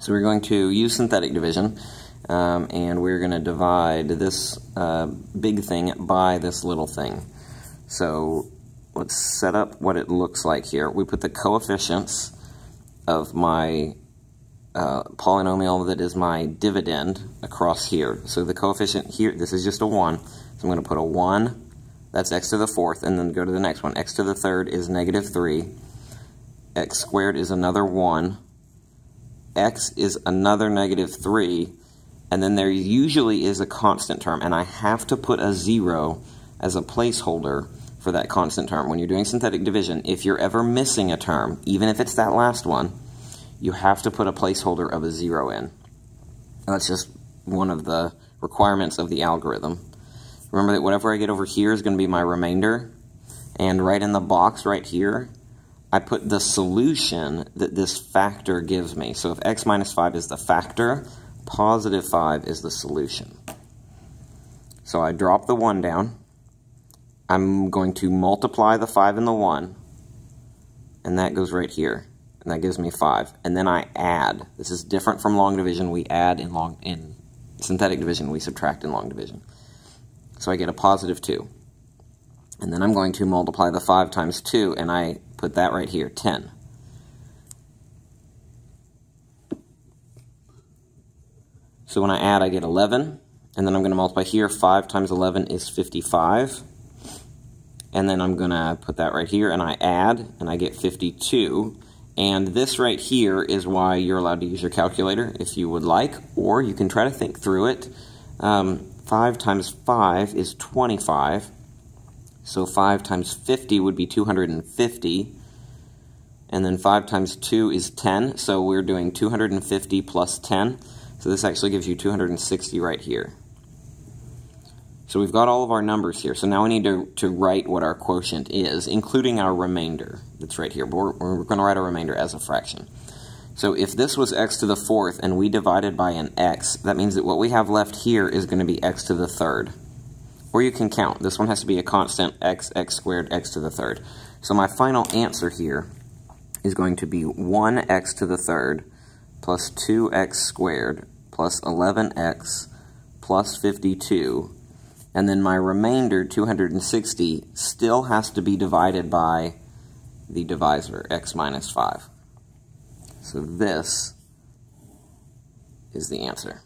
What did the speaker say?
So we're going to use synthetic division, and we're going to divide this big thing by this little thing. So let's set up what it looks like here. We put the coefficients of my polynomial that is my dividend across here. So the coefficient here, this is just a 1, so I'm going to put a 1, that's x to the 4th, and then go to the next one. X to the 3rd is negative 3, x squared is another 1, x is another negative 3, and then there usually is a constant term, and I have to put a 0 as a placeholder for that constant term. When you're doing synthetic division, if you're ever missing a term, even if it's that last one, you have to put a placeholder of a 0 in. That's just one of the requirements of the algorithm. Remember that whatever I get over here is going to be my remainder, and right in the box right here, I put the solution that this factor gives me. So if x minus 5 is the factor, positive 5 is the solution. So I drop the 1 down. I'm going to multiply the 5 and the 1, and that goes right here. And that gives me 5. And then I add. This is different from long division. We add in synthetic division. We subtract in long division. So I get a positive 2. And then I'm going to multiply the 5 times 2, and I put that right here, 10. So when I add, I get 11. And then I'm going to multiply here. 5 times 11 is 55. And then I'm going to put that right here, and I add, and I get 52. And this right here is why you're allowed to use your calculator if you would like, or you can try to think through it. 5 times 5 is 25, so 5 times 50 would be 250, and then 5 times 2 is 10, so we're doing 250 plus 10, so this actually gives you 260 right here. So we've got all of our numbers here, so now we need to write what our quotient is, including our remainder that's right here. We're going to write a remainder as a fraction. So if this was x to the 4th and we divided by an x, that means that what we have left here is going to be x to the 3rd. Or you can count. This one has to be a constant x squared, x to the 3rd. So my final answer here is going to be 1x to the 3rd plus 2x squared plus 11x plus 52. And then my remainder, 260, still has to be divided by the divisor, x minus 5. So this is the answer.